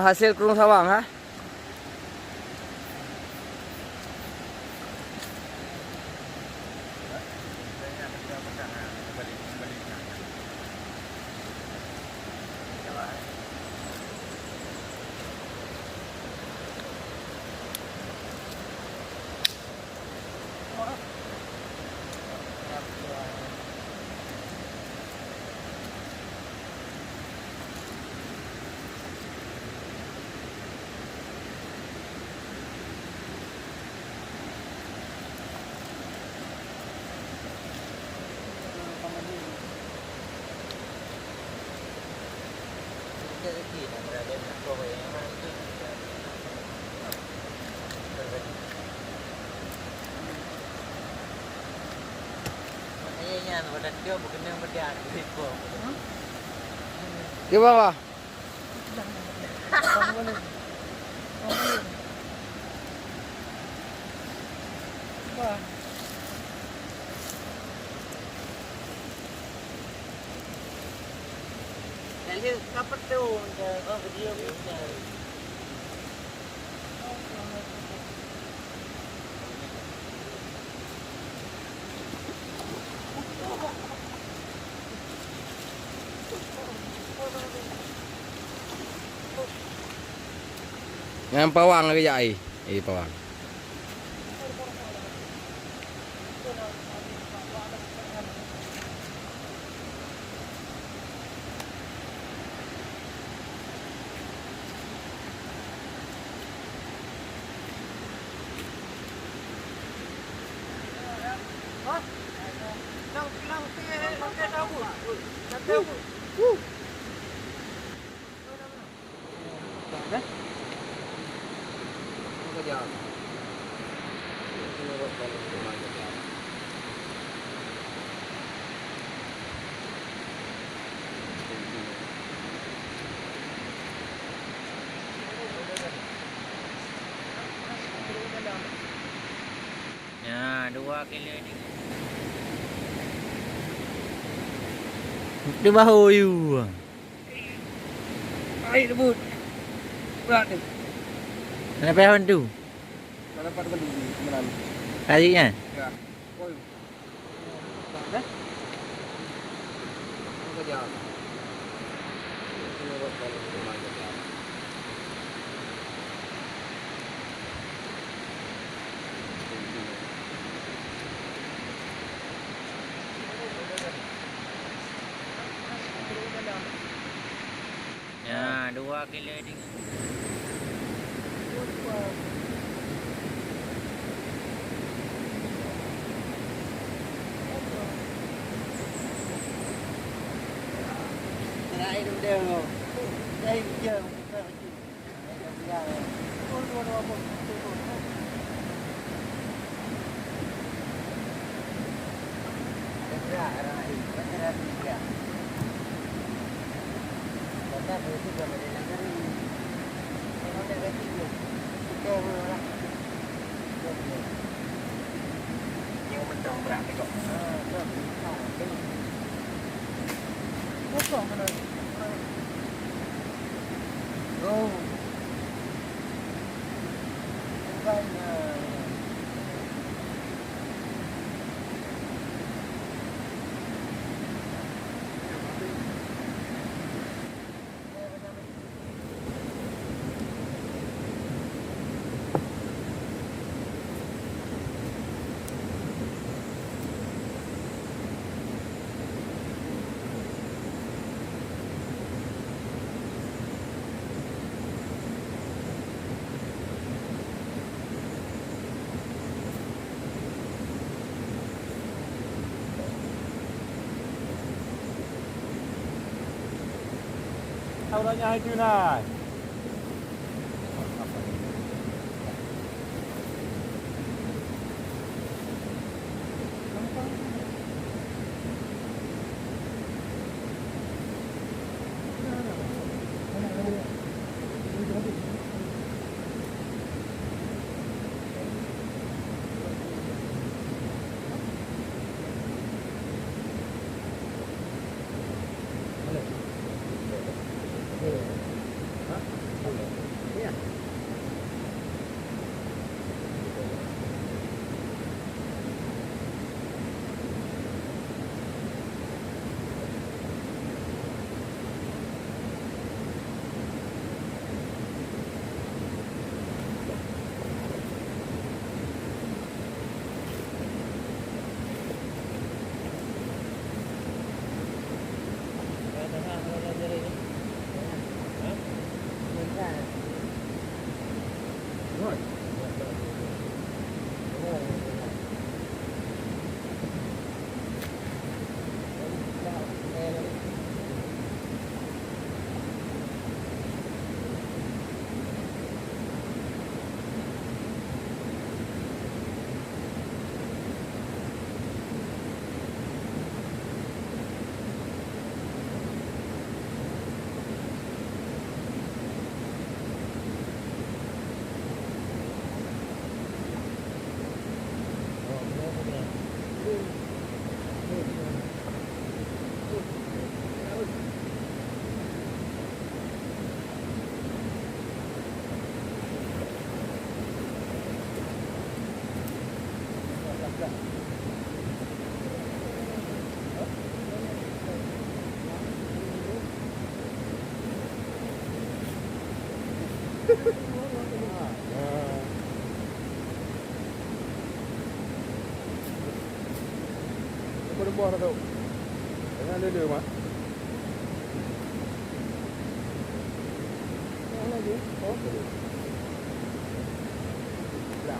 hasil kurung sawang ha. Gimana? Jadi kapan tu video ni? Yang pawang lagi jai. Pawang. Ya, 2 kilo ni. Di bahu you. Air debut. Berat ni. Kenapa yang tu? Tak dapat beli kemarin. Tadinya. Ya. Oi. Dah. Kerja. Ini buat kalau rumah kerja. Ya, 2 kilo ni. Terakhir dia. Dari je kita pergi. Ya. Dua pun. Ya, rai. Benar dia. Kita bersih sama dia negeri. Kalau dia bersih dia. Kita orang. Yang betul berapa kok? Kosong mana? Oh. Bukan. Taurannya itu nak. Boleh buat dah tu. Jangan ada mak. Yang lagi. Oh. Dah.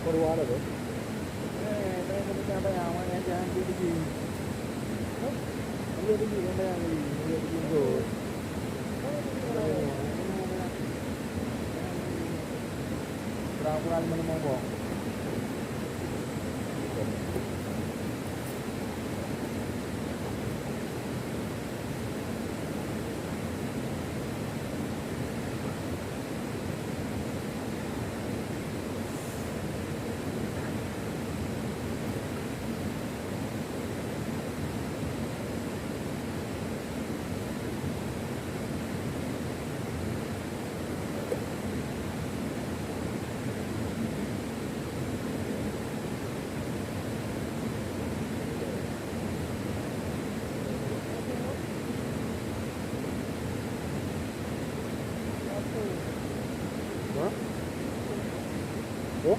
Keluar dah tu. Saya kena sampai awak yang jangan pergi. Boleh pergi sampai yang ni, boleh pergi tu. Berapa mana mau? Oh?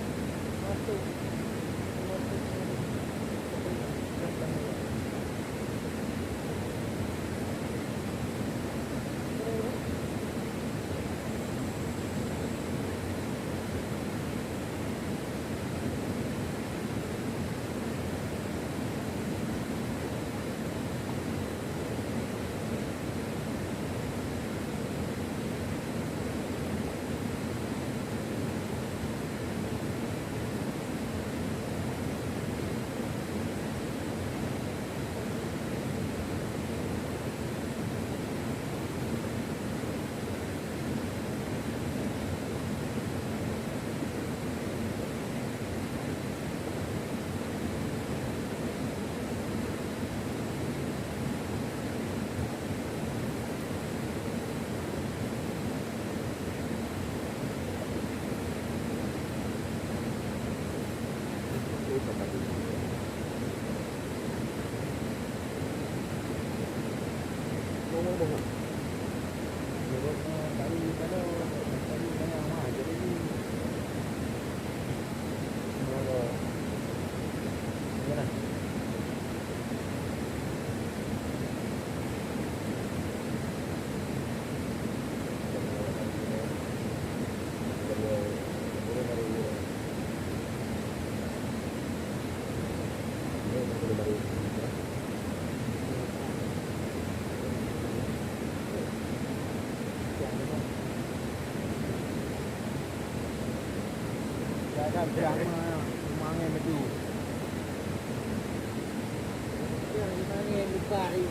Jangan mangin maju. Yang mangin buka ni.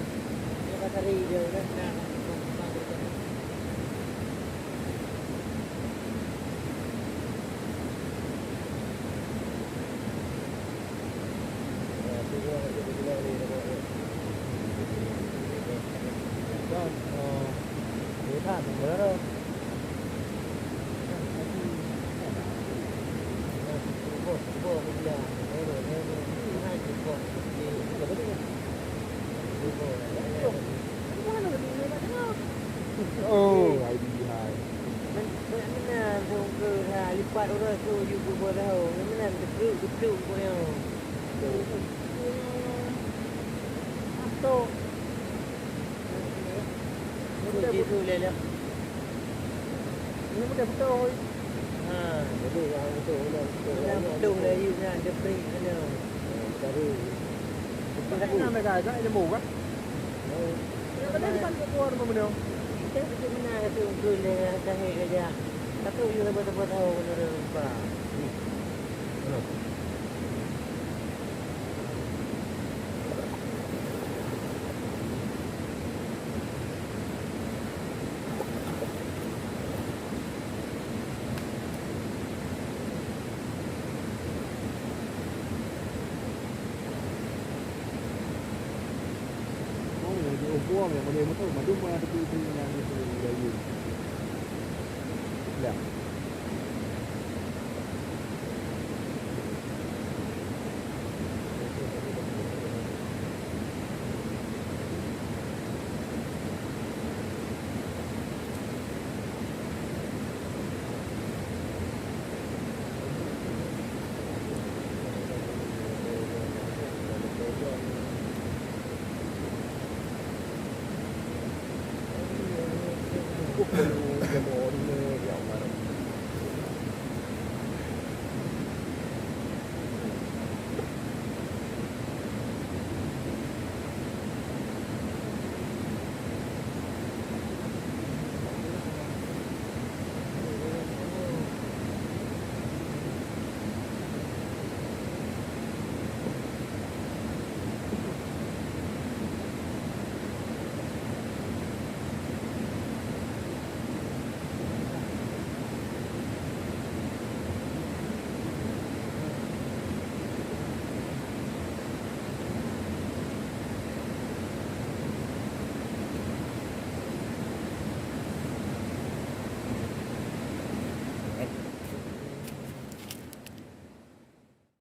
Dia bateri dia dah nak. kan bener. Oh, hai đi hai. Mana pun ke lipat orang tu you go tahu. Mana betul pun yang. Atau itu lelak. Ini mudah betul. Ha, betul lah betul. Betul lah you kan dia beri kena. Cari. Cái nào mày gài cái mù á. Cái đấy con của con mà đâu. Kita pergi mana tu ungkul dia cahaya kerja. Tapi you betul-betul tahu benar apa. Gua yang boleh betul madu mana tepi yang itu lagi. Ya. Perlu dia mau